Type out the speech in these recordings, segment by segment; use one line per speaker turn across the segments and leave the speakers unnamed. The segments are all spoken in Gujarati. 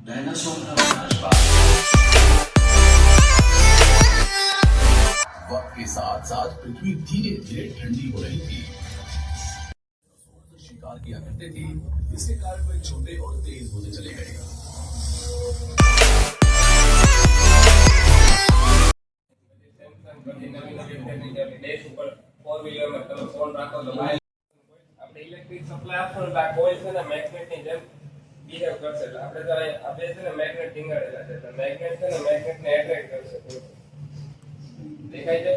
डायनासोर का विनाश बाद वक्त के साथ साथ पृथ्वी धीरे धीरे ठंडी हो रही थी। शिकार किया करते थे, इसके कारण वे छोटे और तेज होते चले गए।
ઇલેક્ટ્રિક સપ્લાય આપો એટલે આ કોઇલ છે ને મેગ્નેટ ની જેમ બિહેવ કરશે એટલે આપણે તો આ બે છે ને મેગ્નેટ ટીંગાડેલા છે એટલે મેગ્નેટ છે ને મેગ્નેટ ને એટ્રેક્ટ કરશે દેખાય છે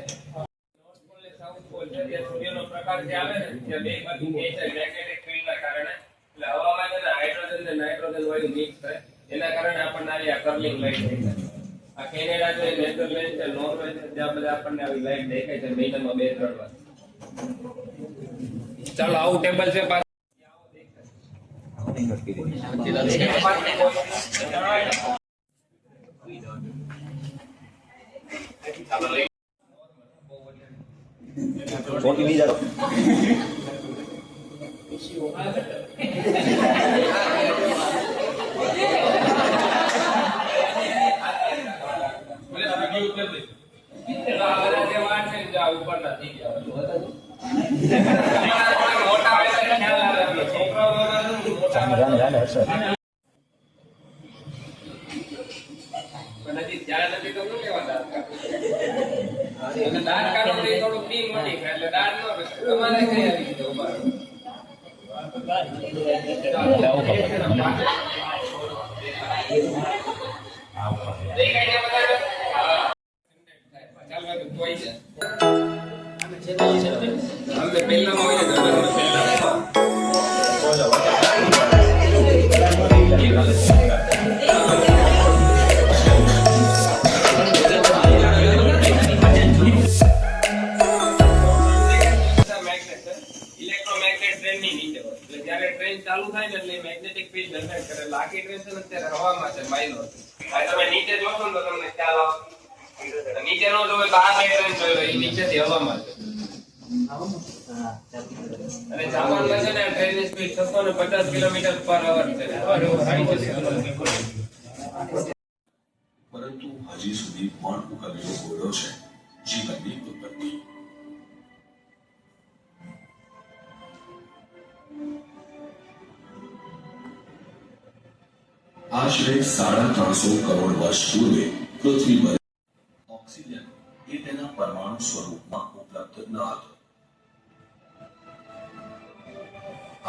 નોર્થ પોલ ને સાઉથ પોલ છે ત્યાં સૂર્યનો પ્રકાશ જે આવે ને ત્યાં બે બાજુ ખેંચાય મેગ્નેટિક ફિલ્ડ ના કારણે એટલે હવામાં છે ને હાઇડ્રોજન ને નાઇટ્રોજન વાયુ મિક્સ થાય એના કારણે આપણને આવી આ કર્લિંગ લાઈટ દેખાય છે આ કેનેડા છે નેધરલેન્ડ છે નોર્વે છે ત્યાં બધા આપણને આવી લાઈટ દેખાય છે મહિનામાં 2-3 વાર ચાલો આવું ટેબલ છે
छोटी नहीं जाओ
ऊपर नहीं ચાલુ થાય ને એટલે મેગ્નેટિક ફીલ્ડ જનરેટ કરે લાકી ટ્રેન છે અત્યારે હવામાં છે માઇનોર આ તમે નીચે જોશો ને તો તમને ખ્યાલ આવશે નીચે નો જોવે બહાર ટ્રેન જોયો એ નીચેથી હવામાં છે અને જાપાનમાં છે ને ટ્રેનની સ્પીડ 650 કિલોમીટર/અવર છે
પરંતુ હજી સુધી પણ ઉકેલાયો ગોળો છે જીવનની ઉત્પત્તિ। आश्रय 350 करोड़ वर्ष पूर्व पृथ्वी पर ऑक्सीजन એ તેના પરમાણુ સ્વરૂપમાં ઉપલબ્ધ ન હતો।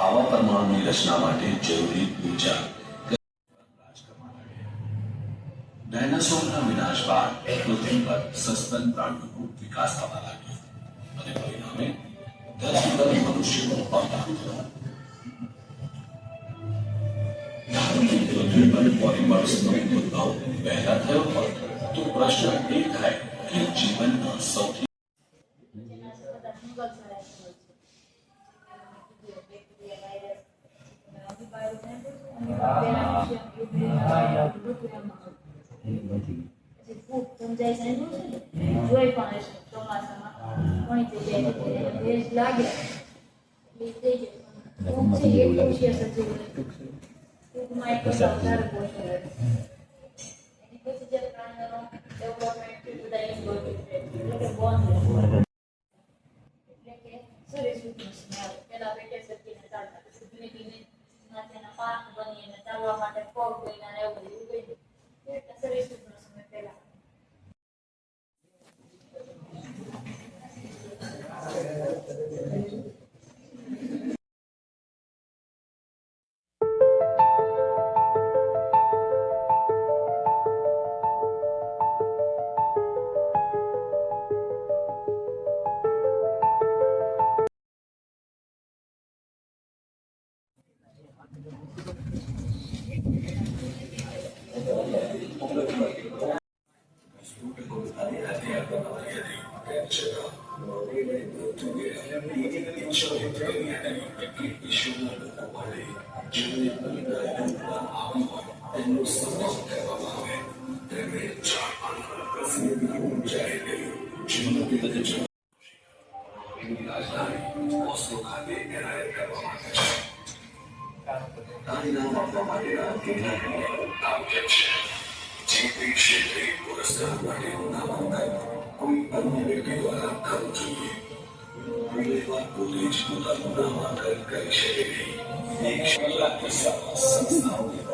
આવા પરમાણુની રચના માટે જરૂરી ઊર્જા ડાયનાસોરના વિનાશ બાદ પૃથ્વી પર સસ્તન પ્રાણીઓનો વિકાસ થવા લાગ્યો અને પરિણામે ધરતી પર મનુષ્યનો અવતાર થયો। પૃથ્વી પર પરિબળનો ઉદ્ભવ પહેલા થયો હોય તો પ્રશ્ન એ થાય કે જીવનના સૌથી રાજીનામું આપવા માટેના કેટલાક કામ કેમ છે જે તે ક્ષેત્રે પુરસ્કાર માટેનું નામાંકન કોઈ અન્ય વ્યક્તિ દ્વારા કરવું જોઈએ ઉમેદવાર પોતે જ પોતાનું નામાંકન કરી શકે નહીં એક કેટલાક કિસ્સામાં સંસ્થાઓને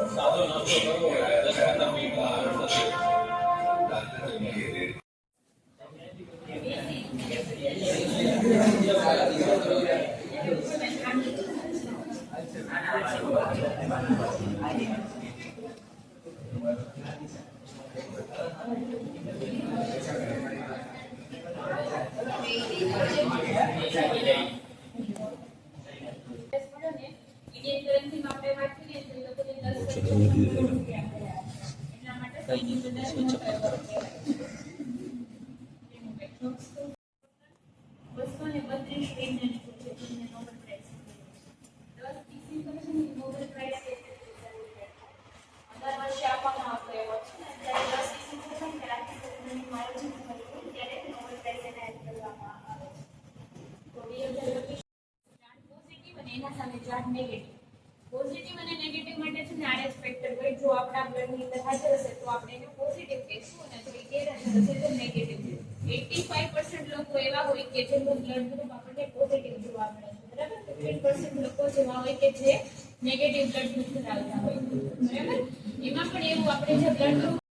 પોઝિટિવ અને નેગેટિવ માટે છે ને આરએસ ફેક્ટર હોય જો આપણા બ્લડની અંદર હાજર હશે તો આપણે એને પોઝિટિવ કહીશું અને જો ગેરહાજર હશે તો નેગેટિવ કહીશું 85% લોકો એવા હોય કે જેમનું બ્લડ ગ્રુપ આપણને પોઝિટિવ જોવા મળે છે બરાબર 15% લોકો જેવા હોય કે જે નેગેટિવ બ્લડ ગ્રુપ ધરાવતા હોય બરાબર એમાં પણ એવું આપણે જે બ્લડ ગ્રુપ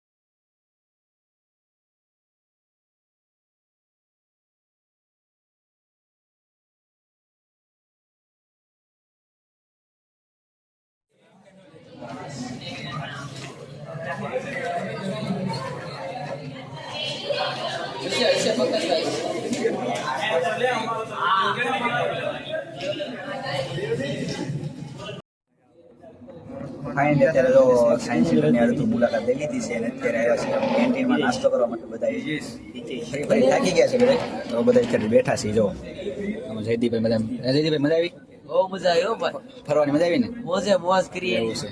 ફાઇનલી અત્યારે તો સાયન્સ સેન્ટરની અડધું મુલાકાત લઈ લીધી છે અને અત્યારે આવ્યા છે કેન્ટીનમાં નાસ્તો કરવા માટે બધા ફરી ફરી થાકી ગયા છે બધા તો બધા અત્યારે બેઠા છે જો જયદીપભાઈ મજા આવી
બહુ મજા આવી હો ભાઈ
ફરવાની મજા આવી ને
મોજે મોજ કરીએ
એવું છે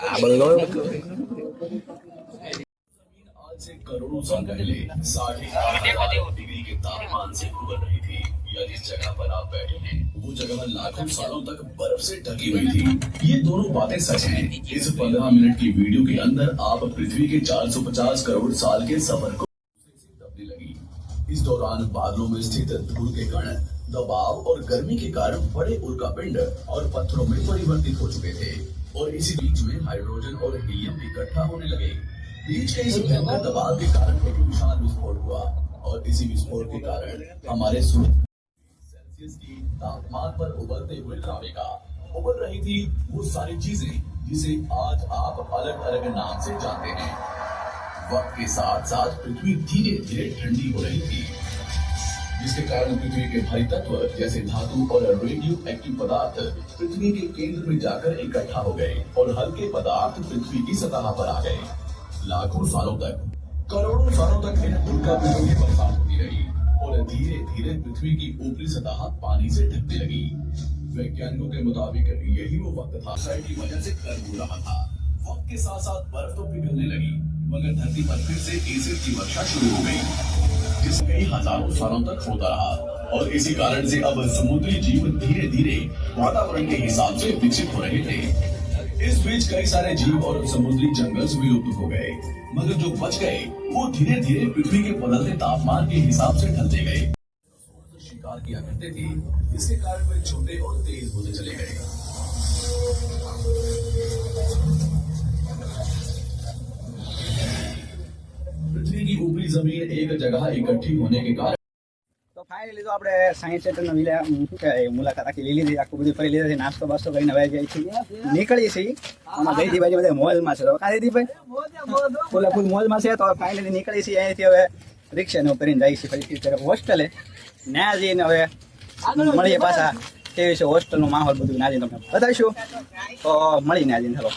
આ બધું
आज से करोड़ों साल पहले 60 डिग्री के तापमान से उबर रही थी या जिस जगह पर आप बैठे हैं वो जगह लाखों सालों तक बर्फ से ढकी हुई थी ये दोनों बातें सच हैं इस 15 मिनट की वीडियो के अंदर आप पृथ्वी के 450 करोड़ साल के सफर को दबने लगी इस दौरान बादलों में स्थित धूल के कण दबाव और गर्मी के कारण बड़े उल्कापिंड और पत्थरों में परिवर्तित हो चुके थे और इसी बीच में हाइड्रोजन और हीलियम इकट्ठा होने लगे बीच के इस भयंकर दबाव के कारण एक विशाल विस्फोट हुआ और इसी विस्फोट के कारण हमारे सूर्य सेल्सियस की तापमान पर उबलते हुए द्राविका उबल रही थी वो सारी चीजें जिसे आज आप अलग अलग नाम से जानते हैं वक्त के साथ साथ पृथ्वी धीरे धीरे ठंडी हो रही थी जिसके कारण पृथ्वी के भारी तत्व जैसे धातु और रेडियो एक्टिव पदार्थ पृथ्वी के केंद्र में जाकर इकट्ठा हो गए और हल्के पदार्थ पृथ्वी की सतह पर आ गए लाखों सालों तक करोड़ों सालों तक इन उल्कापिंडों की बरसात होती रही और धीरे धीरे पृथ्वी की ऊपरी सतह पानी से ढकने लगी वैज्ञानिकों के मुताबिक यही वो वक्त था की वजह से गर्म हो रहा था वक्त के साथ साथ बर्फ तो पिघलने लगी मगर धरती पर फिर से एसिड की वर्षा शुरू हो गई जिस कई हजारों सालों तक होता रहा और इसी कारण से अब समुद्री जीव धीरे धीरे वातावरण के हिसाब से विकसित हो रहे थे इस बीच कई सारे जीव और समुद्री जंगल विलुप्त हो गए मगर जो बच गए वो धीरे धीरे पृथ्वी के बदलते तापमान के हिसाब से ढलते गए शिकार किया करते थे इसके कारण वे छोटे और तेज होते चले गए पृथ्वी की ऊपरी जमीन एक जगह इकट्ठी होने के कारण
તો ફાઇનલી તો આપણે સાયન્સ સેન્ટરનો મુલાકાત આખી લઈ લીધી આખું બધું ફરી લીધા છે નાસ્તો બાસ્તો કરીને હવે જાય છે નીકળીએ છીએ આમાં જયદીપભાઈ બધા મોલમાં છે તો કાં જયદીપભાઈ ફૂલે ફૂલ મોલમાં છે તો ફાઇનલી નીકળીએ છીએ અહીંથી હવે રિક્ષાને કરીને જઈએ છીએ ફરીથી તરફ હોસ્ટેલે ત્યાં જઈને હવે મળીએ પાછા કેવી છે હોસ્ટેલનો માહોલ બધું ના જઈને તમને બતાવીશું તો મળીને આજે ચલો